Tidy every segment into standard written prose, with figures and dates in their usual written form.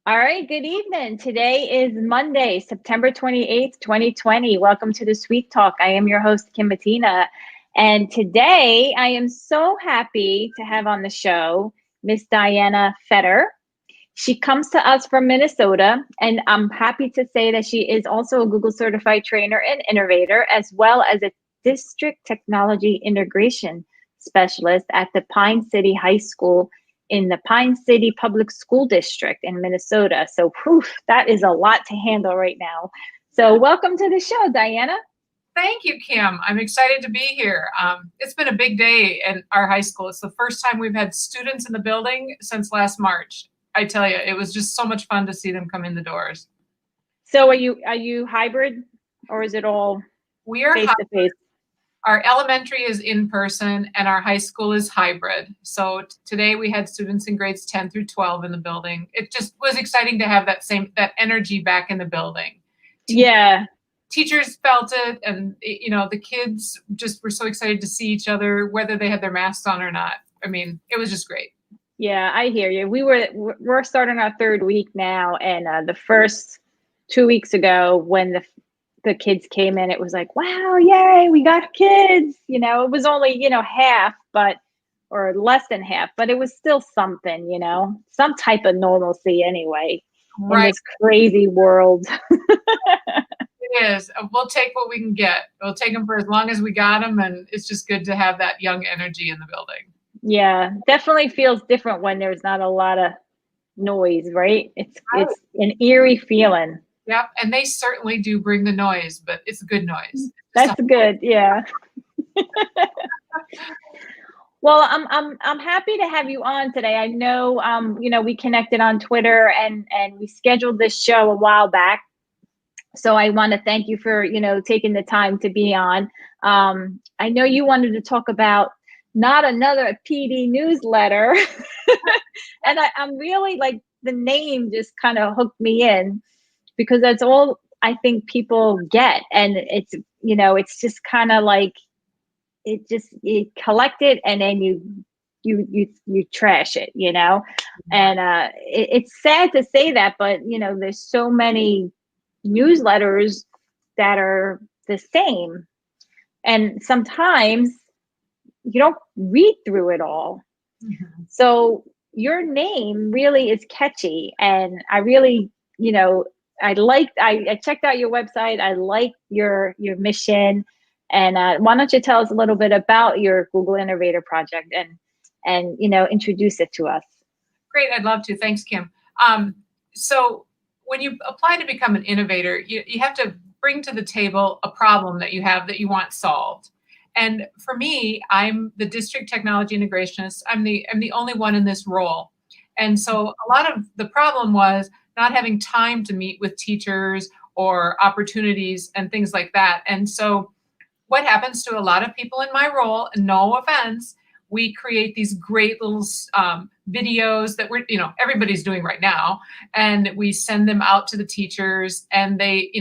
All right, good evening. Today is Monday, September 28th, 2020. Welcome to the Sweet Talk. I am your host, Kim Bettina. And today I am so happy to have on the show Miss Dihanna Fetter. She comes to us from Minnesota, and I'm happy to say that she is also a Google certified trainer and innovator, as well as a district technology integration specialist at the Pine City High School in the Pine City Public School District in Minnesota. So, that is a lot to handle right now. So, welcome to the show, Dihanna. Thank you, Kim. I'm excited to be here. It's been a big day in our high school. It's the first time we've had students in the building since last March. I tell you, it was just so much fun to see them come in the doors. So, are you hybrid, or is it all We are face to face? Our elementary is in person and our high school is hybrid. So today we had students in grades 10 through 12 in the building. It just was exciting to have that energy back in the building. Yeah. Teachers felt it, and the kids just were so excited to see each other, whether they had their masks on or not. I mean, it was just great. Yeah, I hear you. We're starting our third week now, and the first 2 weeks ago, when the kids came in, it was like, wow, yay, we got kids. It was only half, or less than half, but it was still something. Some type of normalcy anyway in Right. this crazy world. It is. We'll take what we can get. We'll take them for as long as we got them, and it's just good to have that young energy in the building. Yeah, definitely feels different when there's not a lot of noise, right? It's an eerie feeling. Yep, and they certainly do bring the noise, but it's a good noise. That's good. Yeah. Well, I'm happy to have you on today. I know we connected on Twitter and we scheduled this show a while back. So I want to thank you for taking the time to be on. I know you wanted to talk about not another PD newsletter, and I'm really like, the name just kind of hooked me in, because that's all I think people get, and it's just kind of like, you collect it and then you trash it, and it's sad to say that, but there's so many newsletters that are the same, and sometimes you don't read through it all. Mhm. So your name really is catchy, and I really, I checked out your website. I like your mission, and why don't you tell us a little bit about your Google Innovator project, and introduce it to us. Great, I'd love to. Thanks, Kim. So when you apply to become an innovator, you have to bring to the table a problem that you have that you want solved. And for me, I'm the district technology integrationist. I'm the only one in this role. And so a lot of the problem was not having time to meet with teachers or opportunities and things like that. And so what happens to a lot of people in my role, and no offense, we create these great little videos that everybody's doing right now, and we send them out to the teachers, and they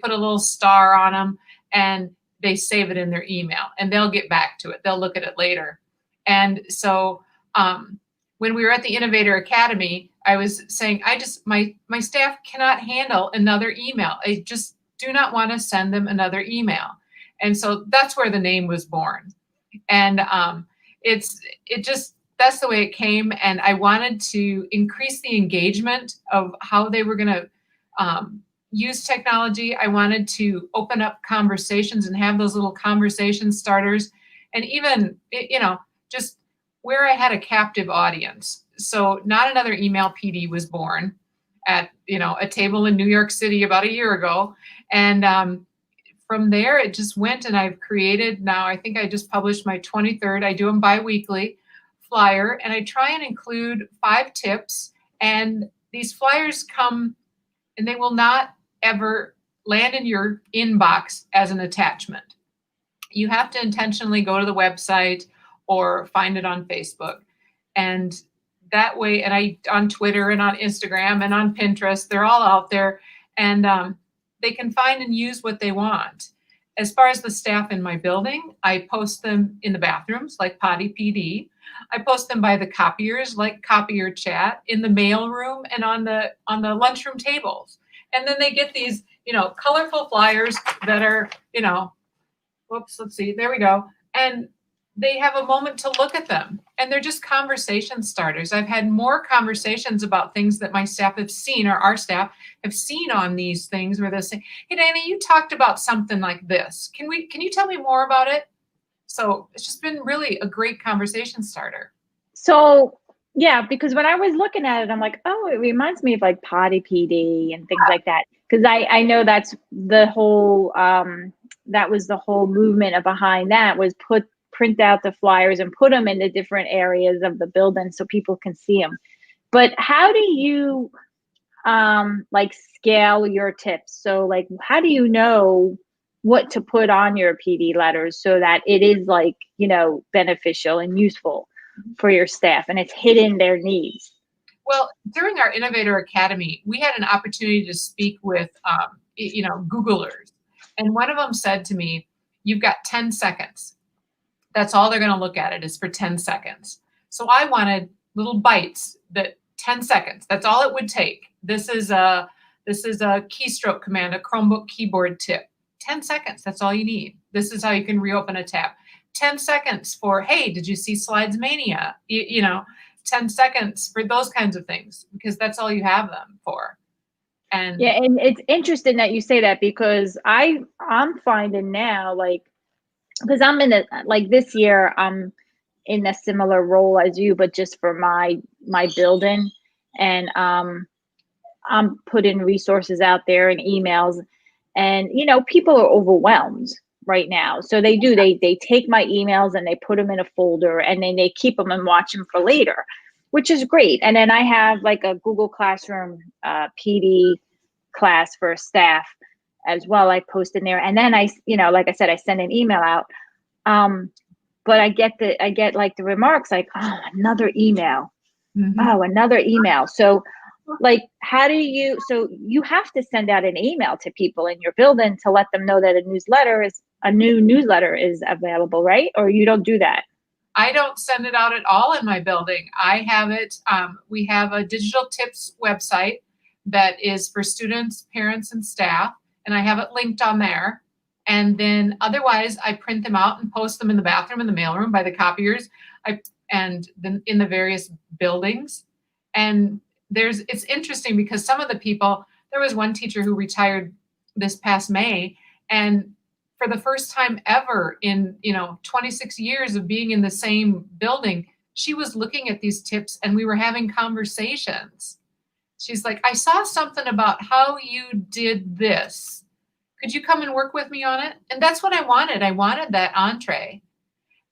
put a little star on them, and they save it in their email, and they'll get back to it. They'll look at it later. And so when we were at the Innovator Academy, I was saying, my staff cannot handle another email. I just do not want to send them another email. And so that's where the name was born. And that's the way it came. And I wanted to increase the engagement of how they were going to use technology. I wanted to open up conversations and have those little conversation starters. And even, just where I had a captive audience. So Not Another Email PD was born at, a table in New York City about a year ago. And from there, it just went, and I've created now, I think I just published my 23rd, I do them bi-weekly, flyer, and I try and include 5 tips. And these flyers come, and they will not ever land in your inbox as an attachment. You have to intentionally go to the website or find it on Facebook. And that way, and I on Twitter and on Instagram and on Pinterest, they're all out there. And they can find and use what they want. As far as the staff in my building, I post them in the bathrooms like Potty PD. I post them by the copiers, like copier chat, in the mail room and on the lunchroom tables. And then they get these, colorful flyers that are, whoops, let's see, there we go. And they have a moment to look at them. And they're just conversation starters. I've had more conversations about things that my staff have seen, or our staff have seen on these things, where they say, "Hey, Diana, you talked about something like this. Can you tell me more about it?" So it's just been really a great conversation starter. So yeah, because when I was looking at it, I'm like, oh, it reminds me of like Potty PD and things like that. Because I know that's the whole that was the whole movement behind that, was print out the flyers and put them in the different areas of the building so people can see them. But how do you like scale your tips? So like, how do you know what to put on your PD letters so that it is like, beneficial and useful for your staff and it's hitting their needs? Well, during our Innovator Academy, we had an opportunity to speak with, Googlers. And one of them said to me, "You've got 10 seconds. That's all they're going to look at it is for 10 seconds." So I wanted little bites, that 10 seconds. That's all it would take. This is a keystroke command, a Chromebook keyboard tip. 10 seconds. That's all you need. This is how you can reopen a tab. 10 seconds for, hey, did you see Slides Mania? 10 seconds for those kinds of things, because that's all you have them for. And yeah, and it's interesting that you say that, because I'm finding now, like, because I'm in a, like, this year I'm in a similar role as you, but just for my building, and I'm putting resources out there and emails, and people are overwhelmed right now, so they take my emails and they put them in a folder, and then they keep them and watch them for later, which is great. And then I have like a Google Classroom PD class for staff as well. I post in there, and then like I said, I send an email out. But I get like the remarks like, oh, another email. Mhm. Oh, another email. So like, how do you, so you have to send out an email to people in your building to let them know that a new newsletter is available, right? Or you don't do that? I don't send it out at all in my building. I have it, we have a digital tips website that is for students, parents, and staff, and I have it linked on there. And then otherwise, I print them out and post them in the bathroom, in the mailroom, by the copiers, and then in the various buildings. And it's interesting because some of the people, there was one teacher who retired this past May, and for the first time ever in 26 years of being in the same building, she was looking at these tips and we were having conversations. She's like, "I saw something about how you did this. Could you come and work with me on it?" And that's what I wanted. I wanted that entree.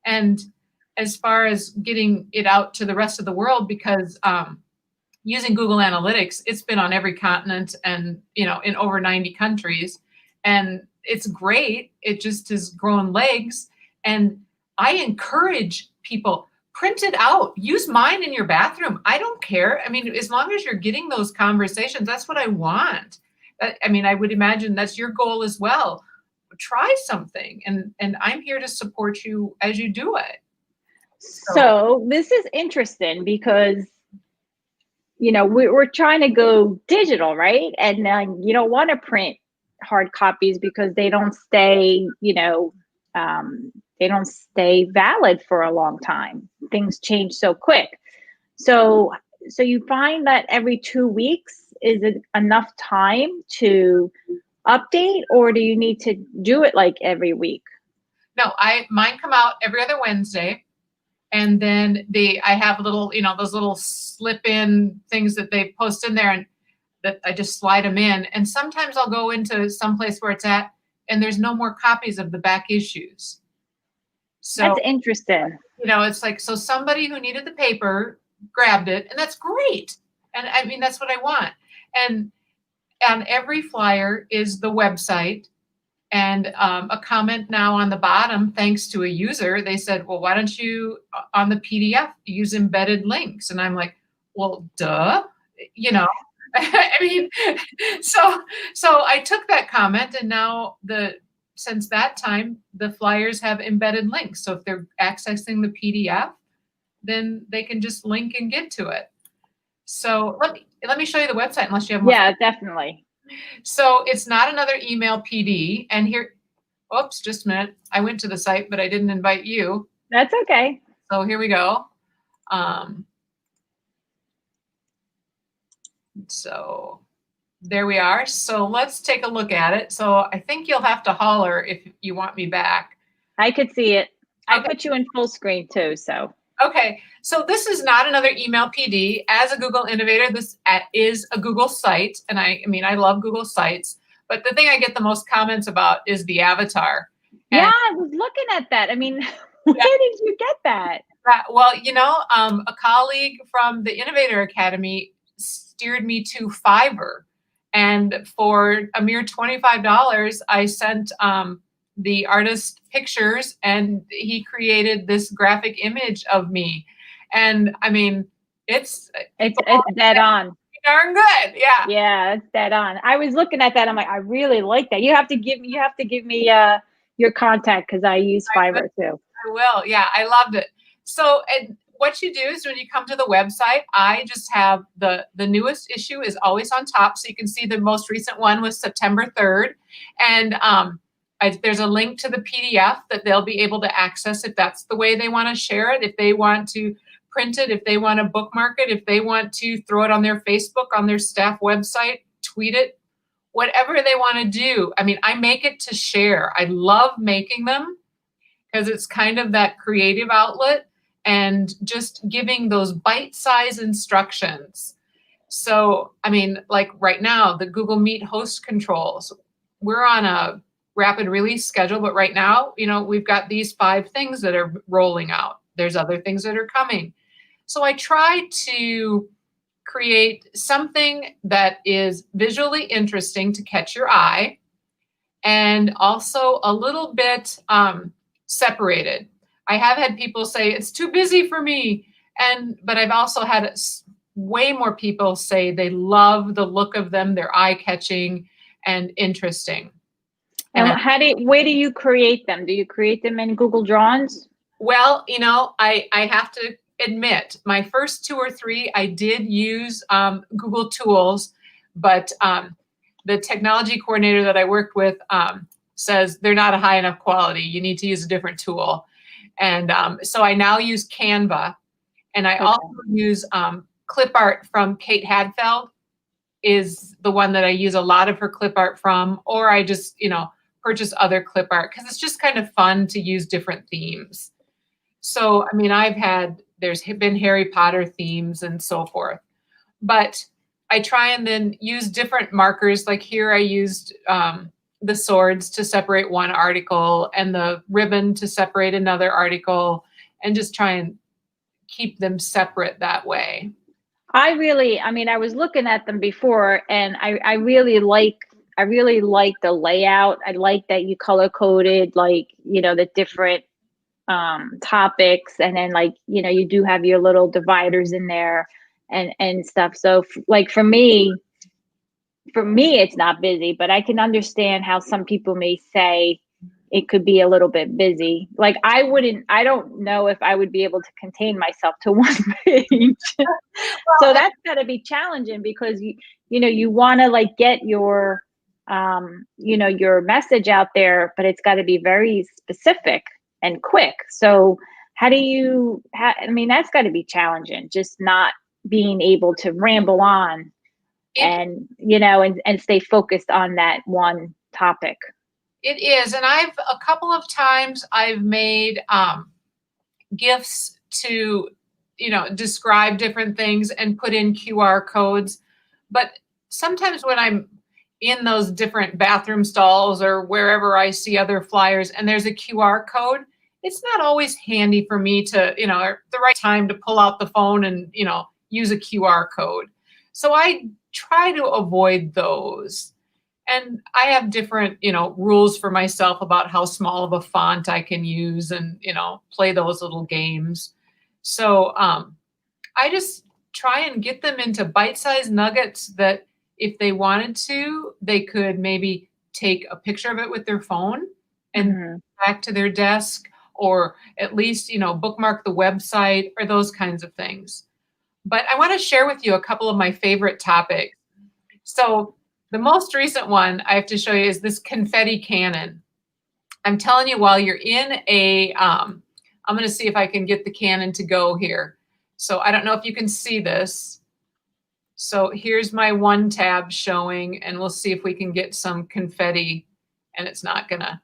And as far as getting it out to the rest of the world, because using Google Analytics, it's been on every continent and in over 90 countries, and it's great. It just has grown legs. And I encourage people, print it out. Use mine in your bathroom. I don't care. I mean, as long as you're getting those conversations, that's what I want. I mean, I would imagine that's your goal as well. Try something, and I'm here to support you as you do it. So this is interesting because we're trying to go digital, right? And you don't want to print hard copies because they don't stay, they don't stay valid for a long time. Things change so quick. So you find that every 2 weeks is it enough time to update, or do you need to do it like every week? No, mine come out every other Wednesday. And then I have little, those little slip in things that they post in there, and that I just slide them in. And sometimes I'll go into some place where it's at and there's no more copies of the back issues. So That's interesting. it's like, so somebody who needed the paper grabbed it, and that's great. And I mean, that's what I want. And on every flyer is the website, and a comment now on the bottom, thanks to a user. They said, "Well, why don't you, on the PDF, use embedded links?" And I'm like, well, duh, I mean, so I took that comment, and now since that time, the flyers have embedded links. So if they're accessing the PDF, then they can just link and get to it. So let me show you the website unless you have more. Yeah, definitely. So it's not another email PD. And here, oops, just a minute. I went to the site, but I didn't invite you. That's okay. So here we go. So there we are. So let's take a look at it. So I think you'll have to holler if you want me back. I could see it. I Okay. put you in full screen too, so. Okay, so this is not another email PD. As a Google Innovator, this is a Google site. And I mean, I love Google Sites, but the thing I get the most comments about is the avatar. Yeah, And I was looking at that. I mean, where did you get that? well, a colleague from the Innovator Academy steered me to Fiverr. And for a mere $25, I sent the artist pictures and he created this graphic image of me. And I mean, it's dead on. Darn good. Yeah. Yeah, it's dead on. I was looking at that. I'm like, I really like that. You have to give me your contact because I use Fiverr too. I will. Yeah, I loved it. So, and what you do is when you come to the website, I just have the newest issue is always on top, so you can see the most recent one was September 3rd, and there's a link to the PDF that they'll be able to access if that's the way they want to share it. If they want to print it, if they want to bookmark it, if they want to throw it on their Facebook, on their staff website, tweet it, whatever they want to do. I mean, I make it to share. I love making them because it's kind of that creative outlet and just giving those bite-sized instructions. So, I mean, like right now, the Google Meet host controls, we're on a rapid release schedule, but right now, we've got these 5 things that are rolling out. There's other things that are coming. So I try to create something that is visually interesting to catch your eye and also a little bit separated. I have had people say it's too busy for me, but I've also had way more people say they love the look of them, they're eye-catching and interesting. And where do you create them? Do you create them in Google Drawings? Well, I have to admit, my first 2 or 3, I did use Google Tools, but the technology coordinator that I worked with says they're not a high enough quality. You need to use a different tool. And so I now use Canva, and I also use clip art from Kate Hadfeld is the one that I use a lot of her clip art from, or I just, purchase other clip art because it's just kind of fun to use different themes. So, I mean, there's been Harry Potter themes and so forth, but I try and then use different markers. Like here I used the swords to separate one article and the ribbon to separate another article and just try and keep them separate that way. I was looking at them before and I really like the layout. I like that you color coded the different topics, and then you do have your little dividers in there and stuff. So for me it's not busy, but I can understand how some people may say it could be a little bit busy. Like I don't know if I would be able to contain myself to one page. So that's got to be challenging because you want to get your your message out there, but it's got to be very specific and quick. So how do you that's got to be challenging, just not being able to ramble on and stay focused on that one topic. It is. And a couple of times I've made GIFs to, describe different things and put in QR codes. But sometimes when I'm in those different bathroom stalls or wherever I see other flyers and there's a QR code, it's not always handy for me to, the right time to pull out the phone and, use a QR code. So I try to avoid those. And I have different, rules for myself about how small of a font I can use and, play those little games. So I just try and get them into bite-sized nuggets that if they wanted to, they could maybe take a picture of it with their phone and back to their desk, or at least, bookmark the website or those kinds of things. But I want to share with you a couple of my favorite topics. So the most recent one I have to show you is this confetti cannon. I'm telling you, while you're in I'm going to see if I can get the cannon to go here. So I don't know if you can see this. So here's my one tab showing, and we'll see if we can get some confetti. And it's not gonna,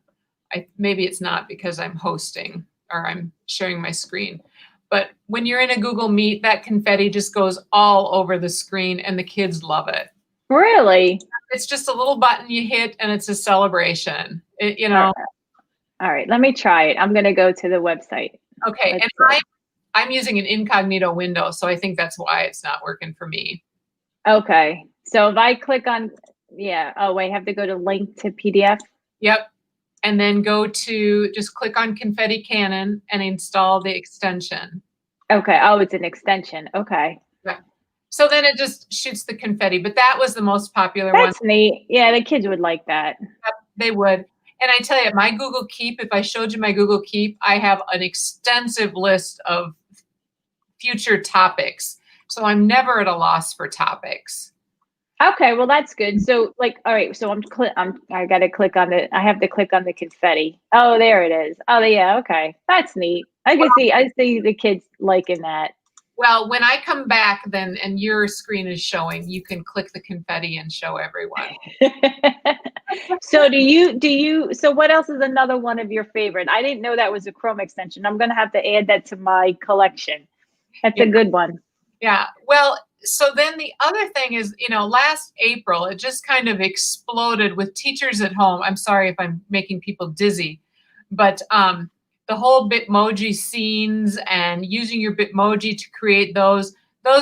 maybe it's not because I'm hosting or I'm sharing my screen. But when you're in a Google Meet, that confetti just goes all over the screen and the kids love it. Really? It's just a little button you hit and it's a celebration, All right, let me try it. I'm going to go to the website. Okay, and I'm using an incognito window, so I think that's why it's not working for me. Okay, so if I click on, oh, I have to go to link to PDF. Yep, and then just click on Confetti Cannon and install the extension. Okay, oh, it's an extension. Okay. Yeah. So then it just shoots the confetti, but that was the most popular one. That's neat. Yeah, the kids would like that. Yep, they would. And I tell you, my Google Keep, if I showed you my Google Keep, I have an extensive list of future topics. So I'm never at a loss for topics. Okay, well that's good. So all right, so I got to click on I have to click on the confetti. Oh, there it is. Oh, yeah, okay. That's neat. I see the kids liking that. Well, when I come back then and your screen is showing, you can click the confetti and show everyone. So so what else is another one of your favorite? I didn't know that was a Chrome extension. I'm going to have to add that to my collection. That's a good one. Yeah. Well, so then the other thing is, last April, it just kind of exploded with teachers at home. I'm sorry if I'm making people dizzy, but the whole Bitmoji scenes and using your Bitmoji to create those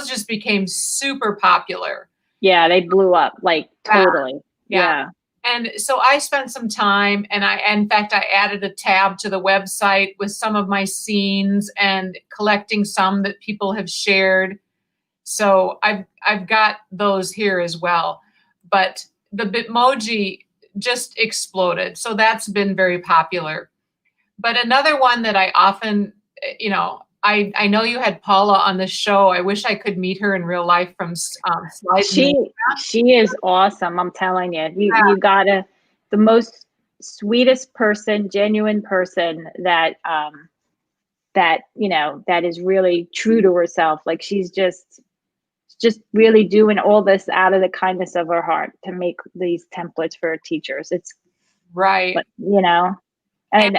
just became super popular. Yeah, they blew up, like totally. Yeah. And so I spent some time and in fact, I added a tab to the website with some of my scenes and collecting some that people have shared. So I've got those here as well. But the Bitmoji just exploded. So that's been very popular. But another one that I often, I know you had Paula on the show. I wish I could meet her in real life from slides. She is awesome. I'm telling you, you gotta, the most sweetest person, genuine person that is really true to herself. Like she's just really doing all this out of the kindness of her heart to make these templates for teachers. It's right. And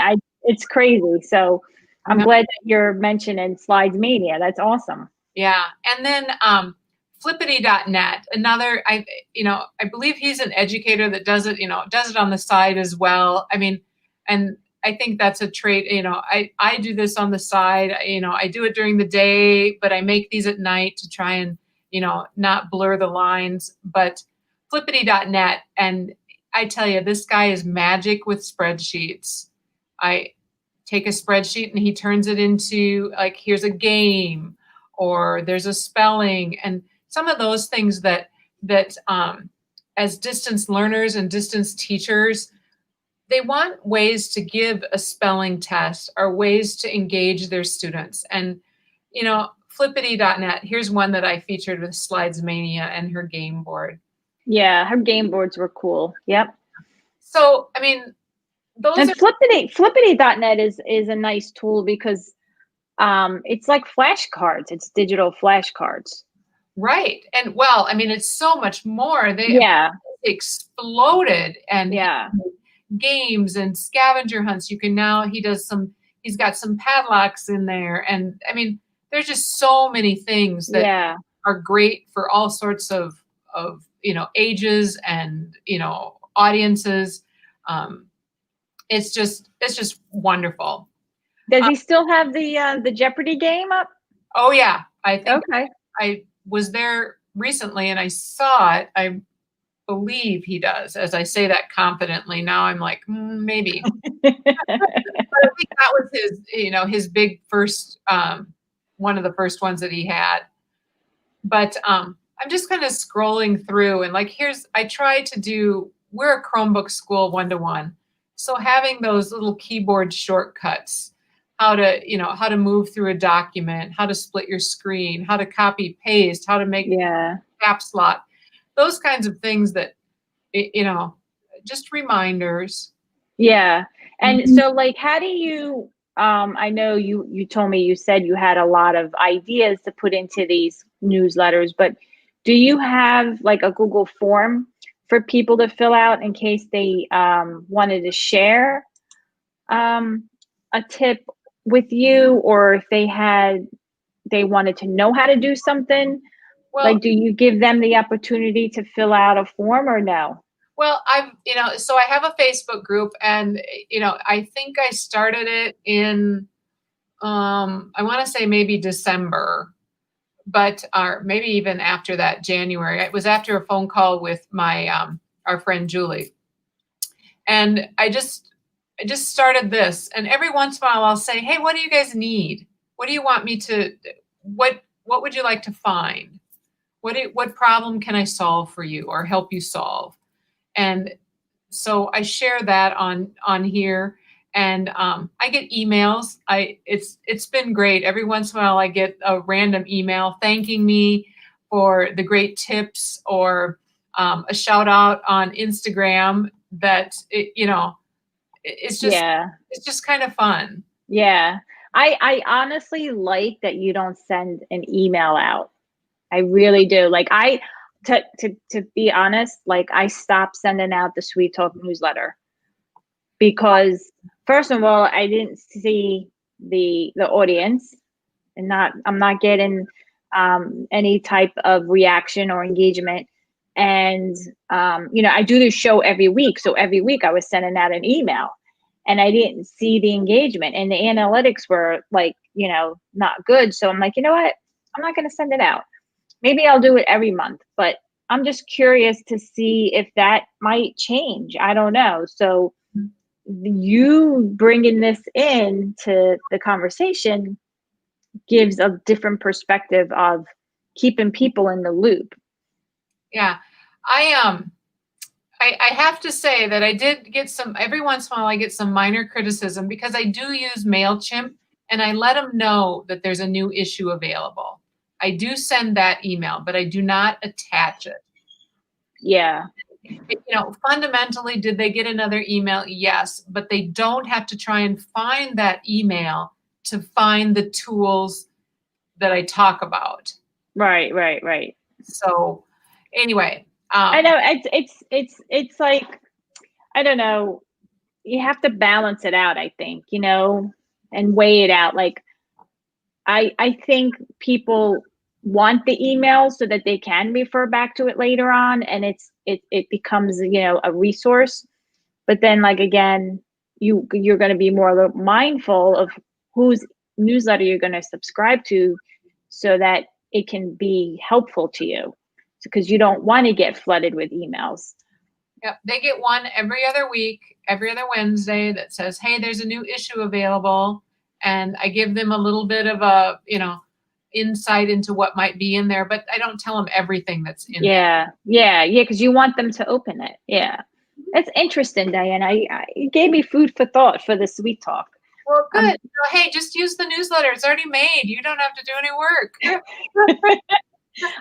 it's crazy. So I'm glad that you're mentioning Slides Mania. That's awesome. Yeah. And then flippity.net, another, I believe he's an educator that does it on the side as well. I mean, and I think that's a trait, I do this on the side, I do it during the day, but I make these at night to try and, not blur the lines, but flippity.net. And I tell you, this guy is magic with spreadsheets. I take a spreadsheet and he turns it into like, here's a game or there's a spelling and some of those things that as distance learners and distance teachers, they want ways to give a spelling test or ways to engage their students. And, flippity.net, here's one that I featured with Slides Mania and her game board. Yeah, her game boards were cool. Yep. So, I mean, Flippity.net is a nice tool because it's like flashcards. It's digital flashcards. Right. And well, I mean, it's so much more. They exploded and games and scavenger hunts. You can now, he's got some padlocks in there. And I mean, there's just so many things that are great for all sorts of ages and, audiences. It's just wonderful. Does he still have the Jeopardy game up? Oh yeah. I think I was there recently and I saw it. I believe he does. As I say that confidently, now I'm like, maybe. But I think that was his big first, one of the first ones that he had. But I'm just kind of scrolling through and like, we're a Chromebook school 1-to-1. So having those little keyboard shortcuts how to move through a document, how to split your screen, how to copy paste, how to make Yeah. caps lock, those kinds of things that, you know, just reminders. Yeah. And Mhm. so like how do you I know you told me, you said you had a lot of ideas to put into these newsletters, but do you have like a Google form for people to fill out in case they wanted to share um a tip with you, or if they wanted to know how to do something? Well, Like, do you give them the opportunity to fill out a form or no? well, so I have a Facebook group, and I think I started it in, I want to say maybe December, but or maybe even after that, January. It was after a phone call with my our friend Julie, and I just started this, and every once in a while I'll say, "Hey, what do you guys need? What do you want me to? What would you like to find? What problem can I solve for you or help you solve?" And so I share that on here, and I get emails. It's been great. Every once in a while, I get a random email thanking me for the great tips, or a shout out on Instagram. It's just Yeah. it's just kind of fun. Yeah. I honestly like that you don't send an email out. I really do. Like to be honest, like I stopped sending out the Sweet Talk newsletter because first of all, I didn't see the audience, and not I'm not getting any type of reaction or engagement. And I do this show every week, so every week I was sending out an email, and I didn't see the engagement, and the analytics were like not good. So I'm like, you know what? I'm not going to send it out. Maybe I'll do it every month, but I'm just curious to see if that might change. I don't know. So you bringing this into the conversation gives a different perspective of keeping people in the loop. Yeah, I I have to say that I did get some, every once in a while, I get some minor criticism because I do use MailChimp, and I let them know that there's a new issue available. I do send that email, but I do not attach it. Yeah. Fundamentally, did they get another email? Yes, but they don't have to try and find that email to find the tools that I talk about. Right, right, right. So, anyway, I know it's like, I don't know, you have to balance it out, I think, and weigh it out. Like I think people want the email so that they can refer back to it later on, and it becomes, a resource. But then, like, again, you're going to be more mindful of whose newsletter you're going to subscribe to, so that it can be helpful to you, because you don't want to get flooded with emails. yep, they get one every other week, every other Wednesday, that says, "Hey, there's a new issue available," and I give them a little bit of a, insight into what might be in there, but I don't tell them everything that's in there. Yeah, yeah, yeah, because you want them to open it. Yeah, that's interesting, Diane. You gave me food for thought for the Sweet Talk. Well, good. Um, Hey, just use the newsletter. It's already made. You don't have to do any work.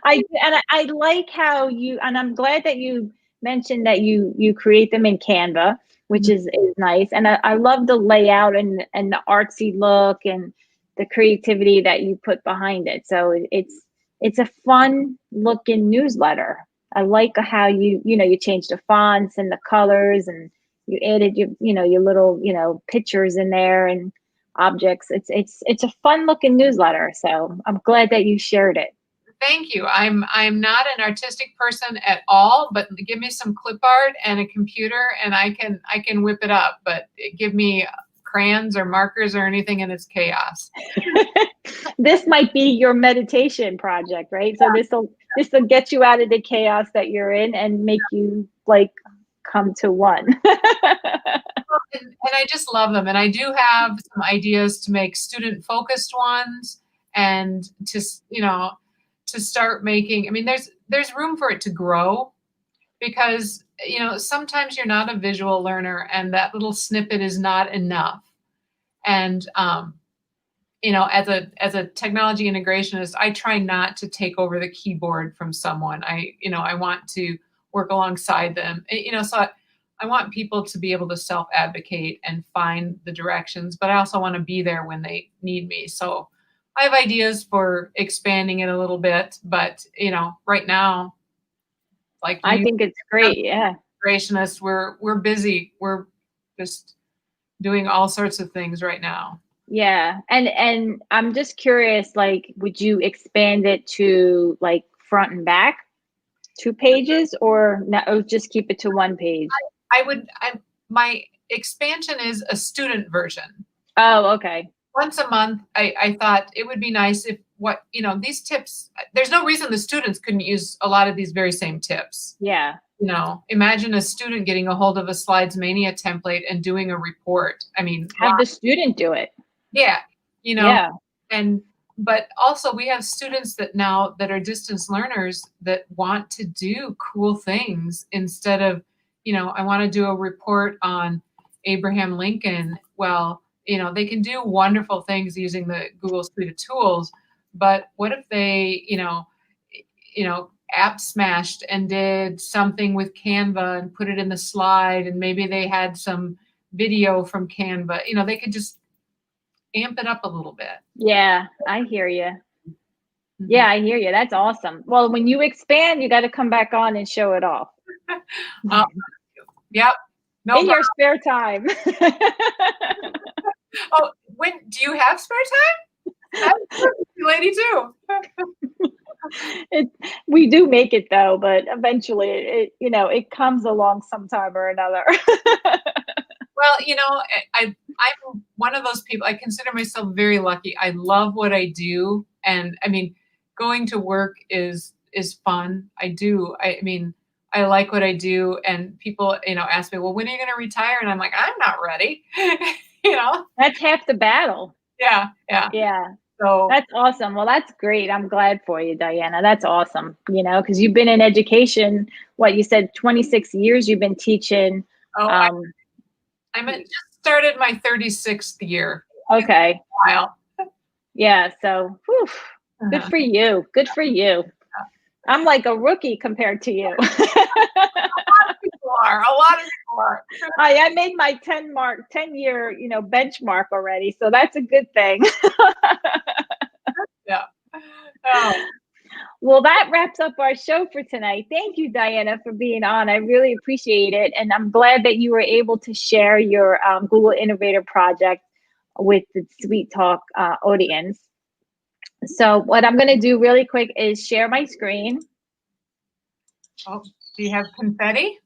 I like how you, and I'm glad that you mentioned that you create them in Canva, which is nice. And I love the layout and the artsy look and the creativity that you put behind it. So it's a fun looking newsletter. I like how you change the fonts and the colors, and you added your little pictures in there and objects. It's a fun looking newsletter. So I'm glad that you shared it. Thank you. I'm not an artistic person at all, but give me some clip art and a computer, and I can whip it up. But give me crayons or markers or anything, and it's chaos. This might be your meditation project, right? So this will get you out of the chaos that you're in and make you like come to one. And I just love them. And I do have some ideas to make student focused ones, and to start making. I mean, there's room for it to grow, because sometimes you're not a visual learner, and that little snippet is not enough. And as a technology integrationist, I try not to take over the keyboard from someone. I want to work alongside them. So I want people to be able to self-advocate and find the directions, but I also want to be there when they need me. So I have ideas for expanding it a little bit, but right now, like I you, think it's great. Yeah. integrationists, we're busy. We're just doing all sorts of things right now. Yeah. And I'm just curious, like, would you expand it to like front and back, 2 pages, or no, or just keep it to 1 page? My expansion is a student version. Oh, okay. Once a month, I thought it would be nice if these tips, there's no reason the students couldn't use a lot of these very same tips. Yeah. Imagine a student getting a hold of a Slides Mania template and doing a report. I mean, wow. Have the student do it. Yeah, Yeah. but also we have students that are distance learners that want to do cool things instead of, I want to do a report on Abraham Lincoln. Well, they can do wonderful things using the Google Suite of Tools, but what if they, app smashed and did something with Canva and put it in the slide, and maybe they had some video from Canva, they could just amp it up a little bit. Yeah, I hear you. Yeah, I hear you. That's awesome. Well, when you expand, you got to come back on and show it off. Yep. No, in your spare time. Oh, do you have spare time? Lady too. We do make it though, but eventually it comes along sometime or another. Well, I'm one of those people. I consider myself very lucky. I love what I do, and I mean, going to work is fun. I do. I mean, I like what I do, and people, ask me, well, when are you going to retire? And I'm like, I'm not ready. That's half the battle. Yeah. So that's awesome. Well, that's great. I'm glad for you, Dihanna. That's awesome. Because you've been in education. What you said, 26 years you've been teaching. Oh, I just started my 36th year. Okay. Wow. Yeah. So, whew, good for you. Good for you. I'm like a rookie compared to you. A lot of people are. I made my 10-year, benchmark already. So that's a good thing. Yeah. Oh. Well, that wraps up our show for tonight. Thank you, Dihanna, for being on. I really appreciate it. And I'm glad that you were able to share your Google Innovator project with the Sweet Talk audience. So what I'm going to do really quick is share my screen. Oh, do you have confetti?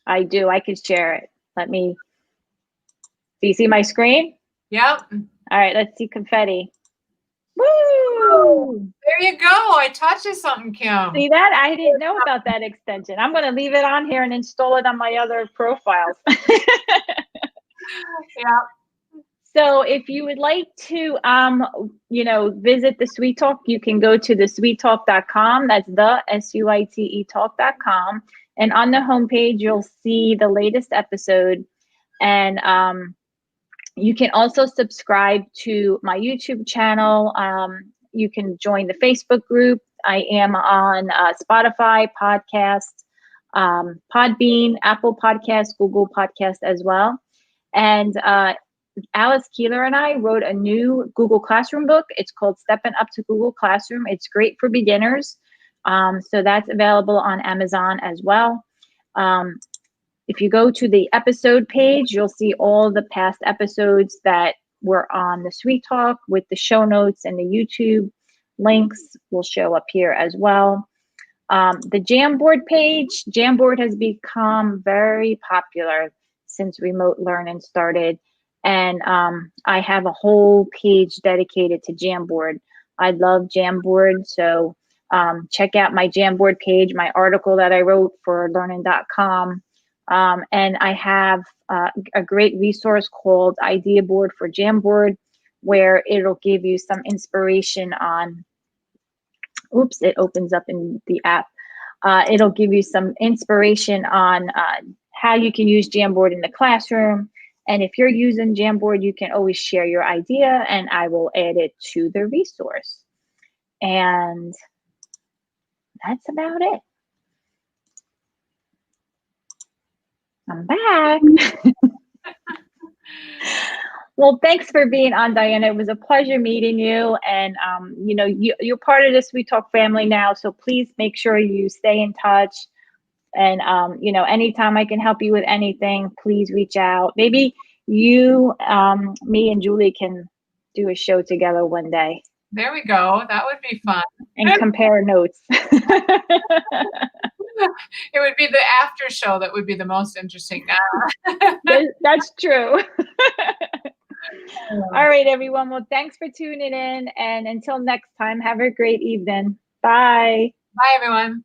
I do. I can share it. Do you see my screen? Yep. All right, let's see confetti. Woo! Oh, there you go. I taught you something, Kim. See that? I didn't know about that extension. I'm going to leave it on here and install it on my other profiles. Yeah. So if you would like to, visit the Sweet Talk, you can go to thesweettalk.com. That's the SUITE talk.com. And on the homepage, you'll see the latest episode. And you can also subscribe to my YouTube channel. You can join the Facebook group. I am on Spotify, Podcast, Podbean, Apple Podcast, Google Podcast as well. And Alice Keeler and I wrote a new Google Classroom book. It's called Stepping Up to Google Classroom. It's great for beginners. So that's available on Amazon as well. If you go to the episode page, you'll see all the past episodes that were on the Sweet Talk with the show notes, and the YouTube links will show up here as well. The Jamboard page, Jamboard has become very popular since remote learning started. And I have a whole page dedicated to Jamboard. I love Jamboard. So check out my Jamboard page, my article that I wrote for learning.com. And I have a great resource called Idea Board for Jamboard, where it'll give you some inspiration on, it opens up in the app. It'll give you some inspiration on how you can use Jamboard in the classroom, And if you're using Jamboard, you can always share your idea and I will add it to the resource. And that's about it. I'm back. Well, thanks for being on, Dihanna. It was a pleasure meeting you. And, you're part of this We Talk family now. So please make sure you stay in touch. And, anytime I can help you with anything, please reach out. Maybe you, me, and Julie can do a show together one day. There we go. That would be fun. And compare notes. It would be the after show that would be the most interesting now. That's true. All right, everyone. Well, thanks for tuning in. And until next time, have a great evening. Bye. Bye, everyone.